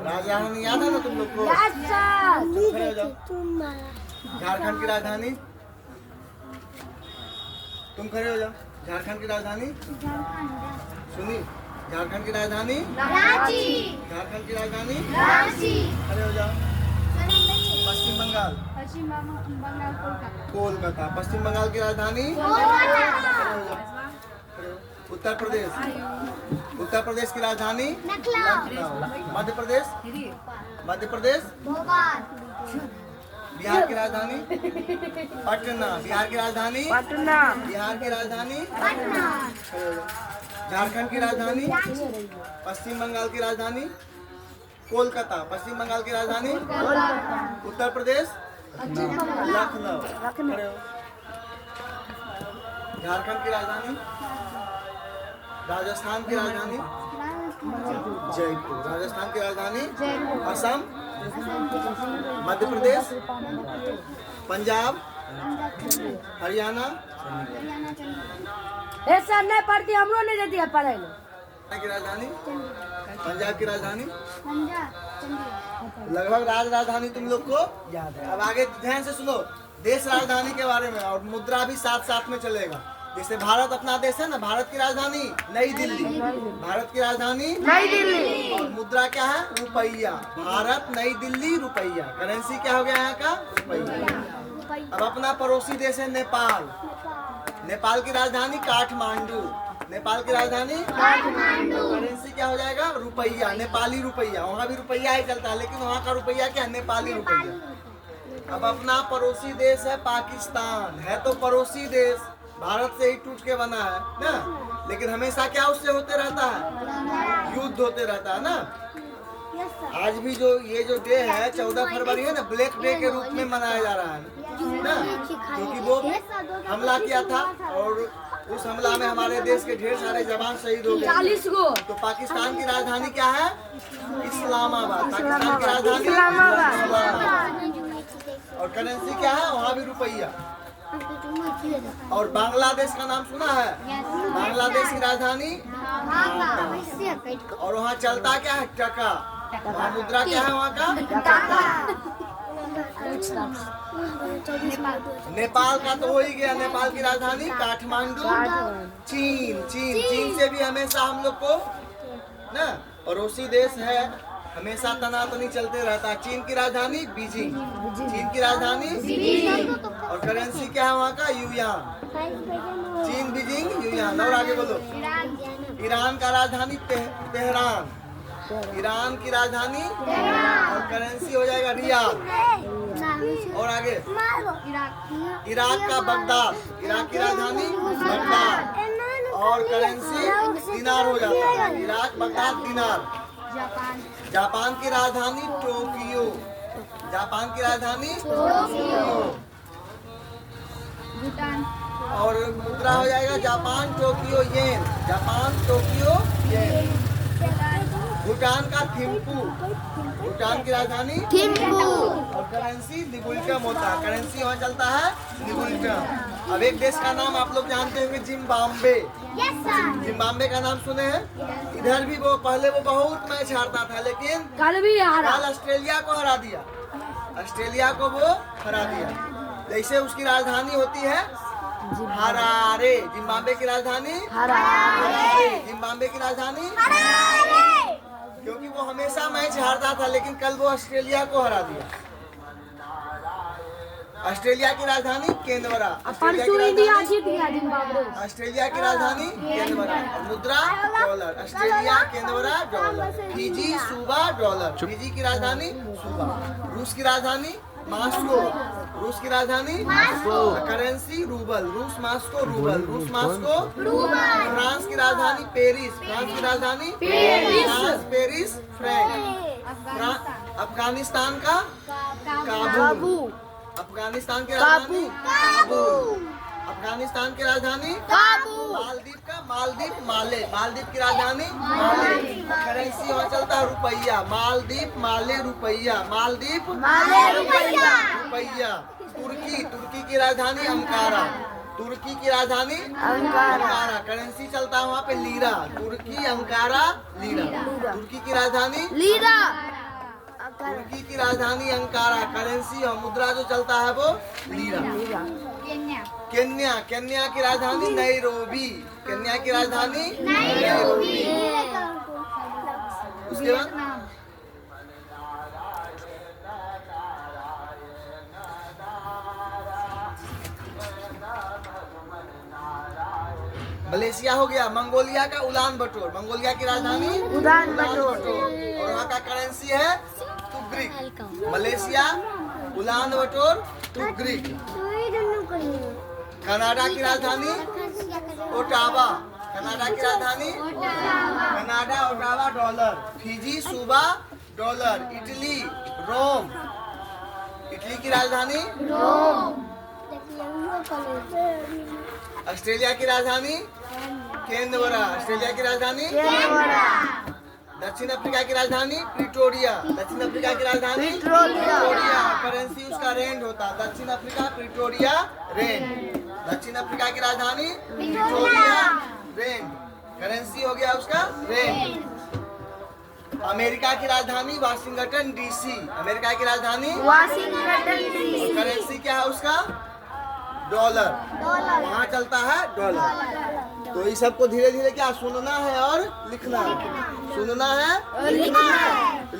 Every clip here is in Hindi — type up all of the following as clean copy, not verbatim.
राजधानी याद है ना तुम लोग को? खड़े हो जाओ। झारखंड की राजधानी, तुम खड़े हो जाओ। झारखंड की राजधानी सुनी। झारखंड की राजधानी रांची। झारखंड की राजधानी रांची। खड़े हो जाओ। पश्चिम बंगाल पश्चिम बंगाल कोलकाता। पश्चिम बंगाल की राजधानी कोलकाता। खड़े हो जाओ। खड़े हो। उत्तर प्रदेश उत्तर प्रदेश की राजधानी लखनऊ। मध्य प्रदेश भोपाल। बिहार की राजधानी पटना। बिहार की राजधानी पटना। बिहार की राजधानी पटना। झारखंड की राजधानी पश्चिम बंगाल की राजधानी कोलकाता। पश्चिम बंगाल की राजधानी उत्तर प्रदेश लखनऊ। खड़े हो। झारखंड की राजधानी राजस्थान की राजधानी जयपुर। राजस्थान की राजधानी असम। मध्य प्रदेश पंजाब हरियाणा ऐसा नहीं पढ़ती, हमरो नहीं देती है पढ़ाई लो। की राजधानी पंजाब की राजधानी पंजाब। लगभग राजधानी तुम लोग को याद है। अब आगे ध्यान से सुनो देश राजधानी के बारे में, और मुद्रा भी साथ साथ में चलेगा। जैसे भारत अपना देश है ना, भारत की राजधानी नई दिल्ली। भारत की राजधानी नई दिल्ली। और मुद्रा क्या है? रुपया। भारत नई दिल्ली रुपया। करेंसी क्या हो गया यहाँ का? रुपया। अब अपना पड़ोसी देश है नेपाल। नेपाल की राजधानी काठमांडू। नेपाल की राजधानी काठमांडू। करेंसी क्या हो जाएगा? रुपया। नेपाली रुपया। वहाँ भी रुपया ही चलता है, लेकिन वहाँ का रुपया क्या है? नेपाली रुपया। अब अपना पड़ोसी देश है पाकिस्तान। है तो पड़ोसी देश, भारत से ही टूट के बना है ना, लेकिन हमेशा क्या उससे होते रहता है? युद्ध होते रहता है ना। आज भी जो ये जो डे है 14 फरवरी है ना, ब्लैक डे के रूप में मनाया जा रहा है ना, क्योंकि वो हमला किया था और उस हमला में हमारे देश के ढेर सारे जवान शहीद हो गए। 40 गो। तो पाकिस्तान की राजधानी क्या है? इस्लामाबाद। पाकिस्तान की राजधानी और करेंसी क्या है? वहाँ भी रुपया। और बांग्लादेश का नाम सुना है? बांग्लादेश की राजधानी और वहाँ चलता क्या है? टका। वहाँ मुद्रा क्या है वहाँ का? नेपाल का तो हो ही गया। नेपाल की राजधानी काठमांडू। चीन से भी हमेशा हम लोग को ना पड़ोसी देश है, हमेशा तनातनी चलते रहता है। चीन की राजधानी बीजिंग। चीन की राजधानी और करेंसी क्या है वहाँ का? युआन। चीन बीजिंग युआन। और आगे बोलो। ईरान का राजधानी तेहरान। ईरान की राजधानी और करेंसी हो जाएगा रियाल। और आगे इराक का बगदाद। इराक की राजधानी बगदाद और करेंसी दिनार हो जाता है। इराक बगदाद दिनार। जापान की राजधानी टोक्यो। जापान की राजधानी टोक्यो। भूटान। और मुद्रा हो जाएगा जापान टोक्यो येन। जापान टोक्यो येन। भूटान का थिम्पू। भूटान की राजधानी थिम्पू। और करेंसी निगुल्टम होता है। करेंसी वहाँ चलता है निगुल्टम। अब एक देश का नाम आप लोग जानते होंगे, जिम्बाब्वे। जिम्बाब्वे का नाम सुने हैं? इधर भी वो पहले वो बहुत मैच हारता था, लेकिन कल भी हारा। कल ऑस्ट्रेलिया को हरा दिया। ऑस्ट्रेलिया को वो हरा दिया। जैसे उसकी राजधानी होती है हरारे। जिम्बाब्वे की राजधानी हरारे। जिम्बाब्वे की राजधानी क्योंकि वो हमेशा मैच हारता था, लेकिन कल वो ऑस्ट्रेलिया को हरा दिया। ऑस्ट्रेलिया की राजधानी कैनबरा। ऑस्ट्रेलिया की राजधानी कैनबरा। मुद्रा dollar. Australia Canberra dollar. Fiji सूबा डॉलर। फिजी की राजधानी सूबा। रूस की राजधानी मास्को। रूस की राजधानी करेंसी रूबल। रूस मास्को रूबल। रूस मास्को। फ्रांस की राजधानी पेरिस। फ्रांस की राजधानी पेरिस फ्रैंक। अफगानिस्तान का काबुल। अफगानिस्तान की राजधानी काबुल। अफगानिस्तान की राजधानी मालदीव का माले। मालदीव की राजधानी माले। करेंसी वहाँ चलता है रुपया। मालदीव माले रुपया। मालदीव रुपया। तुर्की की राजधानी अंकारा। तुर्की की राजधानी अंकारा। करेंसी चलता है वहाँ पे लीरा। तुर्की अंकारा लीरा। तुर्की की राजधानी लीरा। तुर्की की राजधानी अंकारा। करेंसी और मुद्रा जो चलता है वो लीरा। केन्या केन्या, केन्या की राजधानी नैरोबी। केन्या की राजधानी नैरोबी। उसके बाद वियतनाम मलेशिया हो गया। मंगोलिया का उलान बटोर। मंगोलिया की राजधानी उलान बटोर। और वहाँ का करेंसी है तुग्रिक। मलेशिया उलान बटोर तुग्रिक। कनाडा की राजधानी ओटावा। कनाडा की राजधानी कनाडा ओटावा डॉलर। फिजी सूबा डॉलर। इटली रोम। इटली की राजधानी। ऑस्ट्रेलिया की राजधानी कैनबरा। ऑस्ट्रेलिया की राजधानी। दक्षिण अफ्रीका की राजधानी प्रिटोरिया। दक्षिण अफ्रीका की राजधानी प्रिटोरिया। करेंसी उसका रेंड होता है। दक्षिण अफ्रीका प्रिटोरिया रेंड। दक्षिण अफ्रीका की राजधानी प्रिटोरिया रेंड। करेंसी हो गया उसका रेंड। अमेरिका की राजधानी वाशिंगटन डीसी। अमेरिका की राजधानी करेंसी क्या है उसका डॉलर। वहाँ चलता है डॉलर। तो ये सबको धीरे धीरे क्या सुनना है और लिखना है। सुनना है,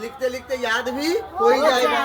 लिखते लिखते याद भी हो ही जाएगा।